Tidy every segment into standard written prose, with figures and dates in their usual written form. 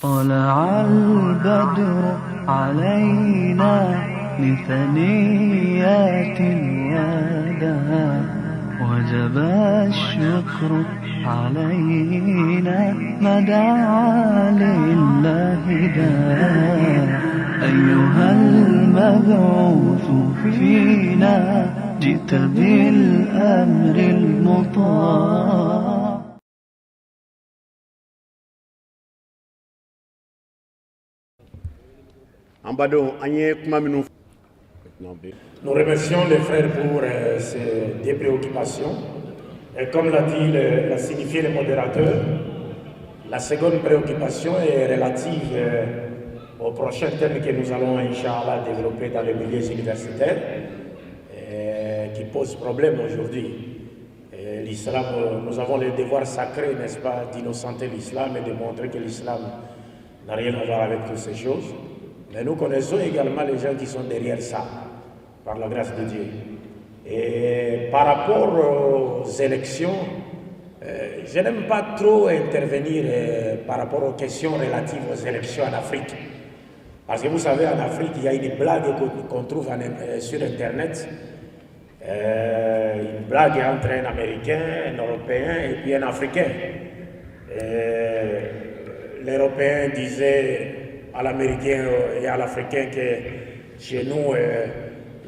طلع البدر علينا من ثنيات الوداع وجب الشكر علينا ما دعا لله داع أيها المبعوث فينا جئت بالأمر المطاع. Nous remercions les frères pour ces deux préoccupations. Et comme l'a signifié le modérateur, la seconde préoccupation est relative au prochain thème que nous allons, Inch'Allah, développer dans les milieux universitaires, qui pose problème aujourd'hui. L'islam, nous avons le devoir sacré, n'est-ce pas, d'innocenter l'islam et de montrer que l'islam n'a rien à voir avec toutes ces choses. Mais nous connaissons également les gens qui sont derrière ça, par la grâce de Dieu. Et par rapport aux élections, je n'aime pas trop intervenir par rapport aux questions relatives aux élections en Afrique. Parce que vous savez, en Afrique, il y a une blague qu'on trouve sur Internet. Une blague entre un Américain, un Européen et puis un Africain. L'Européen disait à l'Américain et à l'Africain que chez nous,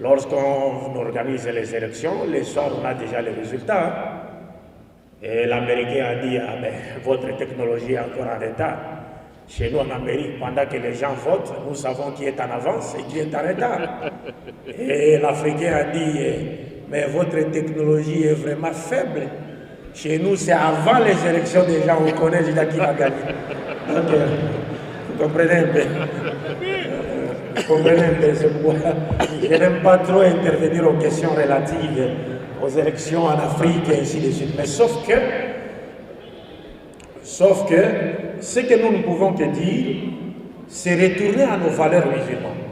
lorsqu'on organise les élections, les soirs on a déjà les résultats. Et l'Américain a dit, ah ben, votre technologie est encore en retard. Chez nous en Amérique, pendant que les gens votent, nous savons qui est en avance et qui est en retard. Et l'Africain a dit, mais votre technologie est vraiment faible. Chez nous, c'est avant les élections déjà, on connaît déjà qui va gagner. Donc, vous comprenez un peu. Vous comprenez un peu, c'est pourquoi je n'aime pas trop intervenir aux questions relatives aux élections en Afrique et ainsi de suite. Mais sauf que ce que nous ne pouvons que dire, c'est retourner à nos valeurs musulmanes.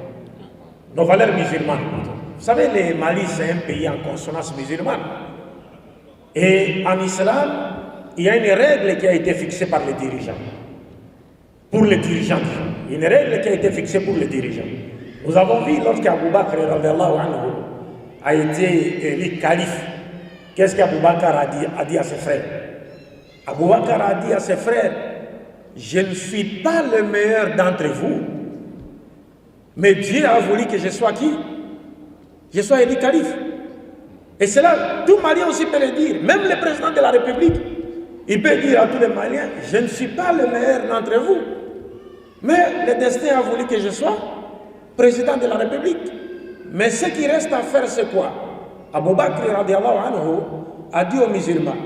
Nos valeurs musulmanes. Vous savez, le Mali, c'est un pays en consonance musulmane. Et en islam, il y a une règle qui a été fixée par les dirigeants. Pour les dirigeants. Une règle qui a été fixée pour les dirigeants. Nous avons vu lorsqu'Abou Bakr a été élu calife, qu'est-ce qu'Abou Bakr a dit à ses frères? Abou Bakr a dit à ses frères, je ne suis pas le meilleur d'entre vous, mais Dieu a voulu que je sois qui? Je sois élu calife. Et cela, tout Malien aussi peut le dire, même le président de la République, il peut dire à tous les Maliens, je ne suis pas le meilleur d'entre vous, mais le destin a voulu que je sois président de la République. Mais ce qui reste à faire, c'est quoi? Abou Bakr a dit aux musulmans,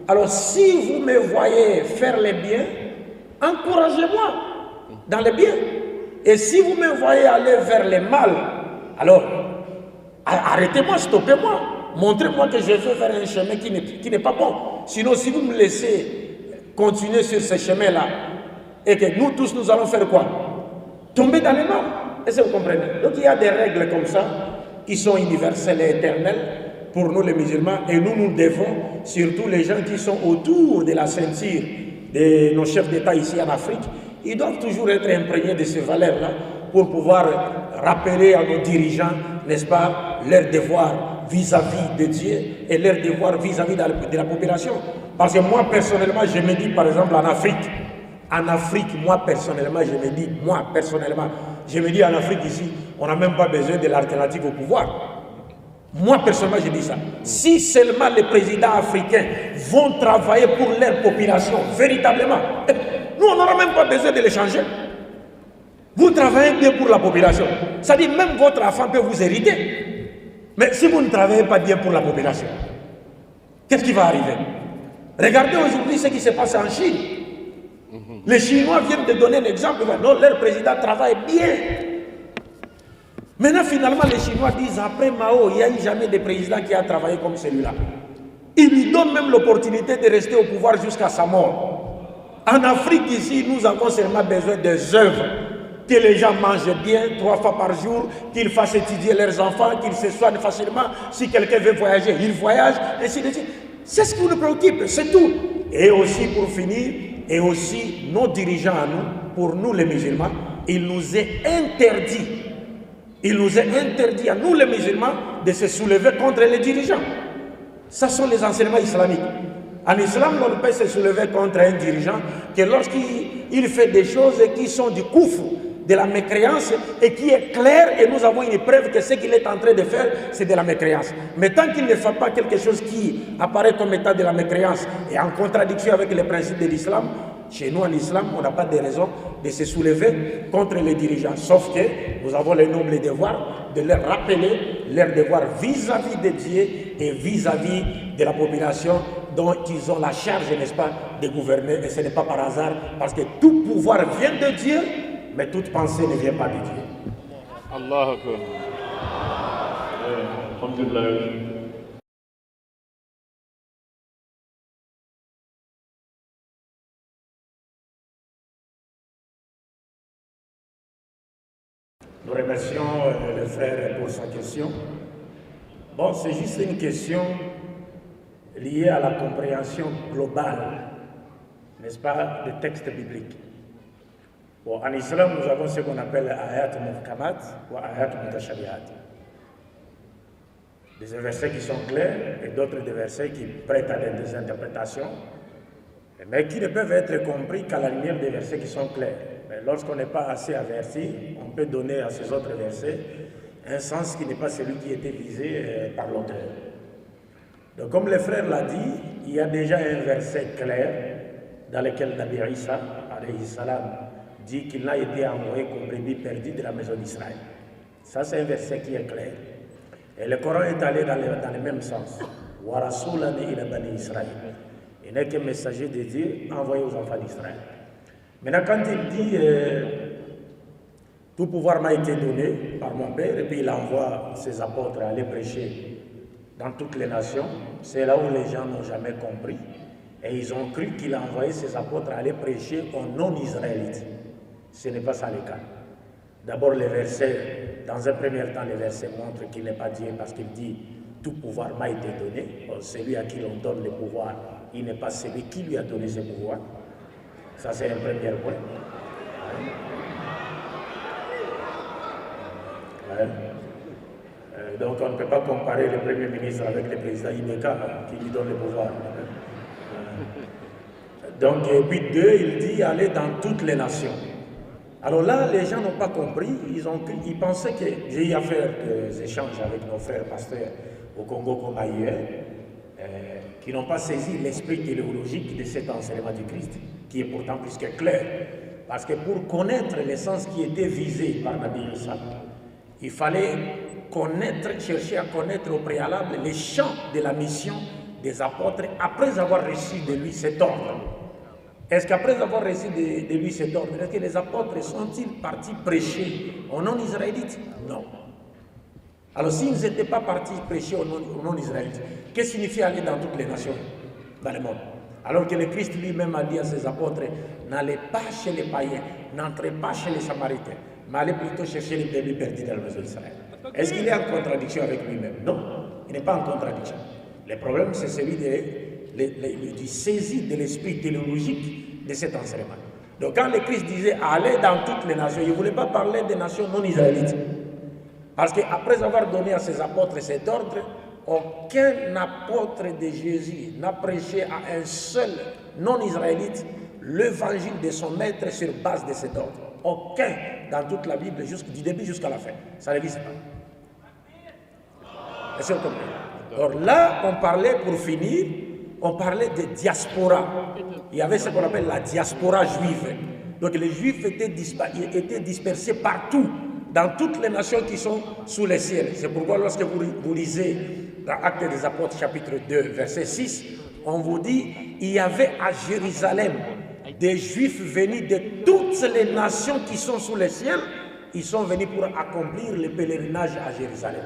alors si vous me voyez faire les biens, encouragez-moi dans les biens. Et si vous me voyez aller vers le mal, alors arrêtez-moi, stoppez-moi. Montrez-moi que je veux faire un chemin qui n'est pas bon. Sinon, si vous me laissez continuer sur ce chemin-là, et que nous tous, nous allons faire quoi? Tomber dans les mal. Est-ce que vous comprenez? Donc il y a des règles comme ça, qui sont universelles et éternelles pour nous les musulmans, et nous devons, surtout les gens qui sont autour de la ceinture de nos chefs d'État ici en Afrique, ils doivent toujours être imprégnés de ces valeurs-là pour pouvoir rappeler à nos dirigeants, n'est-ce pas, leur devoir vis-à-vis de Dieu et leur devoir vis-à-vis de la population. Parce que moi, personnellement, je me dis, par exemple, en Afrique, moi, personnellement, je me dis, en Afrique, ici, on n'a même pas besoin de l'alternative au pouvoir. Moi, personnellement, je dis ça. Si seulement les présidents africains vont travailler pour leur population, véritablement, nous, on n'aura même pas besoin de les changer. Vous travaillez bien pour la population. Ça dit, même votre enfant peut vous hériter. Mais si vous ne travaillez pas bien pour la population, qu'est-ce qui va arriver? Regardez aujourd'hui ce qui se passe en Chine. Les Chinois viennent de donner un exemple. Non, leur président travaille bien. Maintenant, finalement, les Chinois disent, après Mao, il n'y a eu jamais de président qui a travaillé comme celui-là. Ils lui donnent même l'opportunité de rester au pouvoir jusqu'à sa mort. En Afrique, ici, nous avons seulement besoin des œuvres. Que les gens mangent bien 3 fois par jour, qu'ils fassent étudier leurs enfants, qu'ils se soignent facilement. Si quelqu'un veut voyager, il voyage, ainsi de suite. C'est ce qui nous préoccupe, c'est tout. Et aussi, pour finir, et aussi nos dirigeants à nous, pour nous les musulmans, il nous est interdit à nous les musulmans de se soulever contre les dirigeants. Ce sont les enseignements islamiques. En islam, on ne peut se soulever contre un dirigeant que lorsqu'il fait des choses qui sont du kufr, de la mécréance, et qui est clair, et nous avons une preuve que ce qu'il est en train de faire, c'est de la mécréance. Mais tant qu'il ne fait pas quelque chose qui apparaît comme état de la mécréance et en contradiction avec les principes de l'islam, chez nous en islam, on n'a pas de raison de se soulever contre les dirigeants, sauf que nous avons le noble devoir de leur rappeler leur devoir vis-à-vis de Dieu et vis-à-vis de la population dont ils ont la charge, n'est-ce pas, de gouverner. Et ce n'est pas par hasard, parce que tout pouvoir vient de Dieu, mais toute pensée ne vient pas de Dieu. Allah Akbar. Alhamdulillah. Nous remercions le frère pour sa question. Bon, c'est juste une question liée à la compréhension globale, n'est-ce pas, des textes bibliques. Bon, en islam, nous avons ce qu'on appelle ayat muhkamat ou ayat mutashabihat. Des versets qui sont clairs et d'autres des versets qui prêtent à des interprétations, mais qui ne peuvent être compris qu'à la lumière des versets qui sont clairs. Mais lorsqu'on n'est pas assez averti, on peut donner à ces autres versets un sens qui n'est pas celui qui était visé par l'auteur. Donc comme le frère l'a dit, il y a déjà un verset clair dans lequel Nabi Isa, alayhi salam, dit qu'il n'a été envoyé qu'aux brebis perdues de la maison d'Israël. Ça, c'est un verset qui est clair. Et le Coran est allé dans le même sens. Wa rasulan ila bani Israël. Il n'est qu'un messager de Dieu envoyé aux enfants d'Israël. Maintenant, quand il dit tout pouvoir m'a été donné par mon Père, et puis il envoie ses apôtres à aller prêcher dans toutes les nations, c'est là où les gens n'ont jamais compris. Et ils ont cru qu'il a envoyé ses apôtres à aller prêcher aux non-israélites. Ce n'est pas ça le cas. D'abord, les versets, dans un premier temps, les versets montrent qu'il n'est pas Dieu parce qu'il dit tout pouvoir m'a été donné. Celui à qui l'on donne le pouvoir, il n'est pas celui qui lui a donné ce pouvoir. Ça, c'est un premier point. Donc, on ne peut pas comparer le Premier ministre avec le président Ibeka qui lui donne le pouvoir. Donc, et puis deux, il dit aller dans toutes les nations. Alors là, les gens n'ont pas compris, ils pensaient que j'ai eu à faire des échanges avec nos frères pasteurs au Congo comme ailleurs, qui n'ont pas saisi l'esprit théologique de cet enseignement du Christ, qui est pourtant plus que clair. Parce que pour connaître l'essence qui était visée par Nabi Isa, il fallait chercher à connaître au préalable les champs de la mission des apôtres après avoir reçu de lui cet ordre. Est-ce qu'après avoir reçu de lui cet ordre, est-ce que les apôtres sont-ils partis prêcher aux non-israélites? Non. Alors s'ils n'étaient pas partis prêcher aux non-israélites, qu'est-ce que signifie aller dans toutes les nations dans le monde? Alors que le Christ lui-même a dit à ses apôtres, n'allez pas chez les païens, n'entrez pas chez les samaritains, mais allez plutôt chercher les bébés perdus dans la maison d'Israël. Est-ce qu'il est en contradiction avec lui-même? Non, il n'est pas en contradiction. Le problème, c'est celui du saisie de l'esprit théologique de cet enseignement. Donc quand le Christ disait allez dans toutes les nations, il ne voulait pas parler des nations non israélites. Parce qu'après avoir donné à ses apôtres cet ordre, aucun apôtre de Jésus n'a prêché à un seul non-israélite l'évangile de son maître sur base de cet ordre. Aucun dans toute la Bible, du début jusqu'à la fin. Ça n'existe pas. Est-ce que vous comprenez? Alors là, on parlait, pour finir, on parlait de diaspora. Il y avait ce qu'on appelle la diaspora juive. Donc les juifs étaient dispersés partout, dans toutes les nations qui sont sous le ciel. C'est pourquoi lorsque vous lisez dans Actes des Apôtres chapitre 2, verset 6, on vous dit, il y avait à Jérusalem des juifs venus de toutes les nations qui sont sous le ciel. Ils sont venus pour accomplir le pèlerinage à Jérusalem.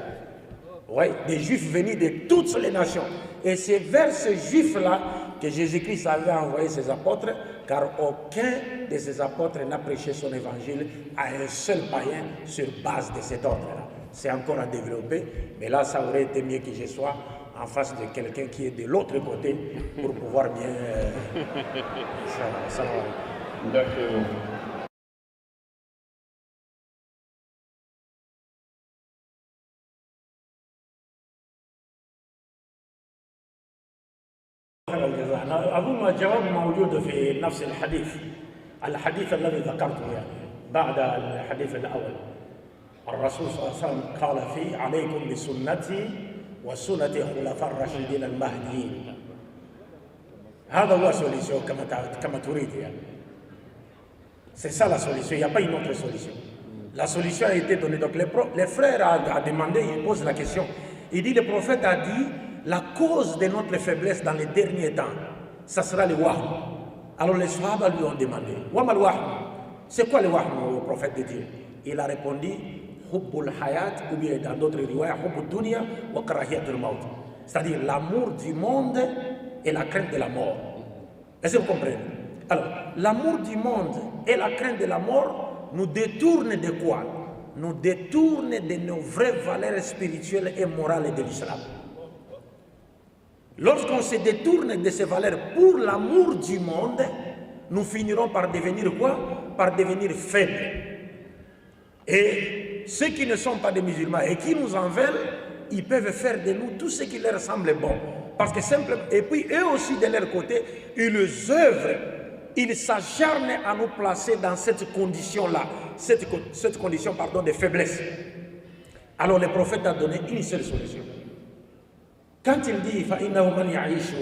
Oui, des juifs venus de toutes les nations. Et c'est vers ces juifs-là que Jésus-Christ avait envoyé ses apôtres, car aucun de ses apôtres n'a prêché son évangile à un seul païen sur base de cet ordre-là. C'est encore à développer, mais là, ça aurait été mieux que je sois en face de quelqu'un qui est de l'autre côté pour pouvoir bien... ça va. D'accord. أظن جواب موجود في نفس الحديث الذي ذكرته يعني بعد الحديث الأول. الرسول صلى الله عليه وسلم قال فيه عليكم بسنتي وسنة خلفاء الراشدين المهديين. هذا هو solution كما تريد يعني. C'est ça la solution, il n'y a pas une autre solution. La solution a été donnée. Donc les frères a demandé, ils posent la question. Il dit, le prophète a dit, la cause de notre faiblesse dans les derniers temps, ça sera le wahm. Alors les Sahaba lui ont demandé, Wama al wahm, c'est quoi le wahm au prophète de Dieu? Il a répondu, Hubbul hayat, ou bien dans d'autres riwayas, Hubbul dunya wa karahiyatul maut. C'est-à-dire l'amour du monde et la crainte de la mort. Est-ce que vous comprenez? Alors, l'amour du monde et la crainte de la mort nous détournent de quoi? Nous détournent de nos vraies valeurs spirituelles et morales de l'islam. Lorsqu'on se détourne de ces valeurs pour l'amour du monde, nous finirons par devenir quoi? Par devenir faibles. Et ceux qui ne sont pas des musulmans et qui nous en veulent, ils peuvent faire de nous tout ce qui leur semble bon. Parce que simplement, et puis eux aussi de leur côté, ils œuvrent, ils s'acharnent à nous placer dans cette condition-là, cette condition de faiblesse. Alors le prophète a donné une seule solution. Quand il dit فَإِنَّهُ مَنْ يَعِيشُ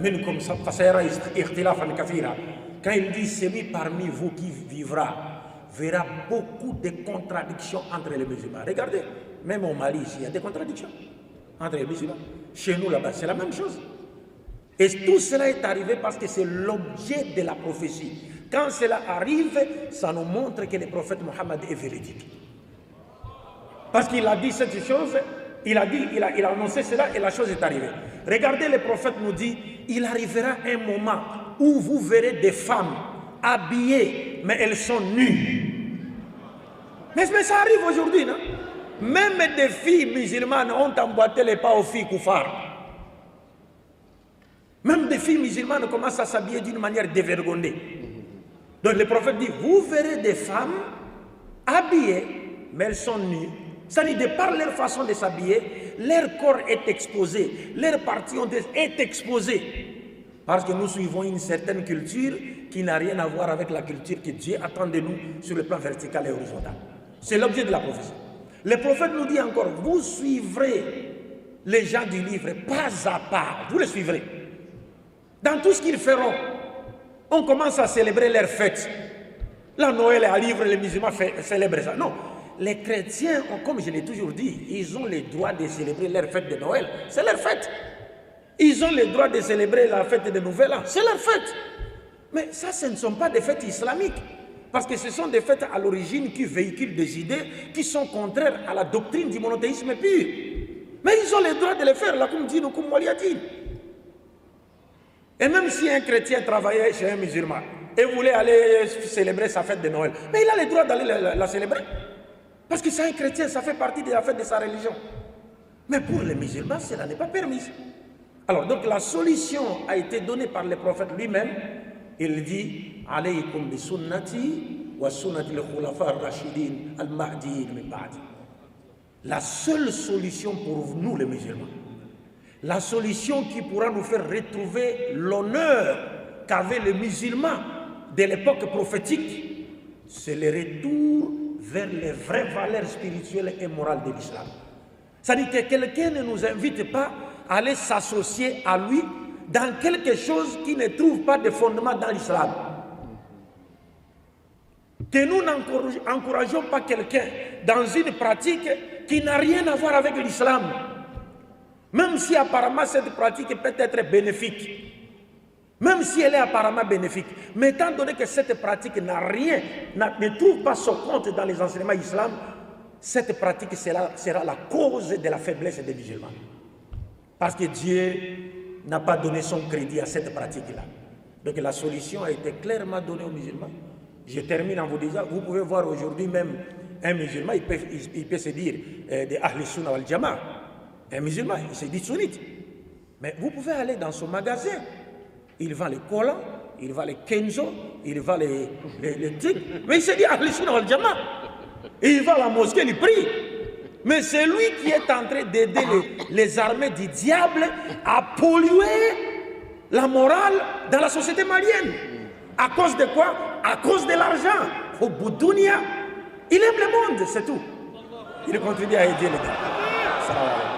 مِنْكُمْ فَسَيَرَى اخْتِلَافًا كَثِيرًا, quand il dit celui parmi vous qui vivra verra beaucoup de contradictions entre les musulmans. Regardez, même au Mali ici, il y a des contradictions entre les musulmans. Chez nous là-bas, c'est la même chose. Et tout cela est arrivé parce que c'est l'objet de la prophétie. Quand cela arrive, ça nous montre que le prophète Mohammed est véridique. Parce qu'il a dit cette chose, il a annoncé cela et la chose est arrivée. Regardez, le prophète nous dit, il arrivera un moment où vous verrez des femmes habillées, mais elles sont nues. Mais ça arrive aujourd'hui, non? Même des filles musulmanes ont emboîté les pas aux filles koufars. Même des filles musulmanes commencent à s'habiller d'une manière dévergondée. Donc le prophète dit, vous verrez des femmes habillées, mais elles sont nues. C'est-à-dire, de par leur façon de s'habiller, leur corps est exposé, leur partie est exposée. Parce que nous suivons une certaine culture qui n'a rien à voir avec la culture que Dieu attend de nous sur le plan vertical et horizontal. C'est l'objet de la prophétie. Le prophète nous dit encore, vous suivrez les gens du livre pas à pas, vous les suivrez. Dans tout ce qu'ils feront, on commence à célébrer leurs fêtes. La Noël est à livre, les musulmans célèbrent ça. Non, les chrétiens, comme je l'ai toujours dit, ils ont le droit de célébrer leur fête de Noël. C'est leur fête. Ils ont le droit de célébrer la fête de Nouvel An. C'est leur fête. Mais ça, ce ne sont pas des fêtes islamiques. Parce que ce sont des fêtes à l'origine qui véhiculent des idées qui sont contraires à la doctrine du monothéisme pur. Mais ils ont le droit de le faire, là, comme dit nous, comme Moliati. Et même si un chrétien travaillait chez un musulman et voulait aller célébrer sa fête de Noël, mais il a le droit d'aller la célébrer. Parce que c'est un chrétien, ça fait partie de la fête de sa religion. Mais pour les musulmans, cela n'est pas permis. Alors, donc la solution a été donnée par le prophète lui-même. Il dit, alaykum bi sunnati wa sunnati al-khulafa ar-rashidin al-mahdiyin min ba'di. La seule solution pour nous les musulmans, la solution qui pourra nous faire retrouver l'honneur qu'avaient les musulmans de l'époque prophétique, c'est le retour vers les vraies valeurs spirituelles et morales de l'islam. C'est-à-dire que quelqu'un ne nous invite pas à aller s'associer à lui dans quelque chose qui ne trouve pas de fondement dans l'islam. Que nous n'encourageons pas quelqu'un dans une pratique qui n'a rien à voir avec l'islam. Même si apparemment cette pratique peut être bénéfique. Même si elle est apparemment bénéfique. Mais étant donné que cette pratique ne trouve pas son compte dans les enseignements islamiques, cette pratique sera la cause de la faiblesse des musulmans. Parce que Dieu n'a pas donné son crédit à cette pratique-là. Donc la solution a été clairement donnée aux musulmans. Je termine en vous disant, vous pouvez voir aujourd'hui même un musulman, il peut se dire de Ahl Sunna wal Jama'a. Un musulman, il se dit sunnite. Mais vous pouvez aller dans son magasin. Il vend les collants, il vend les kenzo, il vend les trucs. Mais il se dit Ahl Sunna wal Jama'a. Et il va à la mosquée, il prie. Mais c'est lui qui est en train d'aider les armées du diable à polluer la morale dans la société malienne. À cause de quoi? À cause de l'argent. Au bout de dunya, il aime le monde, c'est tout. Il continue à aider les gars. Salam alaikum.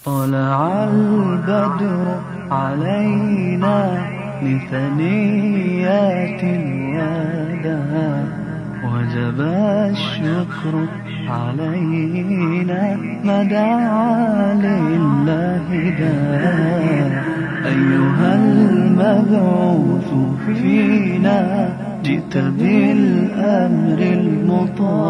طلع البدر علينا من ثنيات الوداع وجب الشكر علينا ما دعا لله داع أيها المبعوث فينا جئت بالأمر المطاع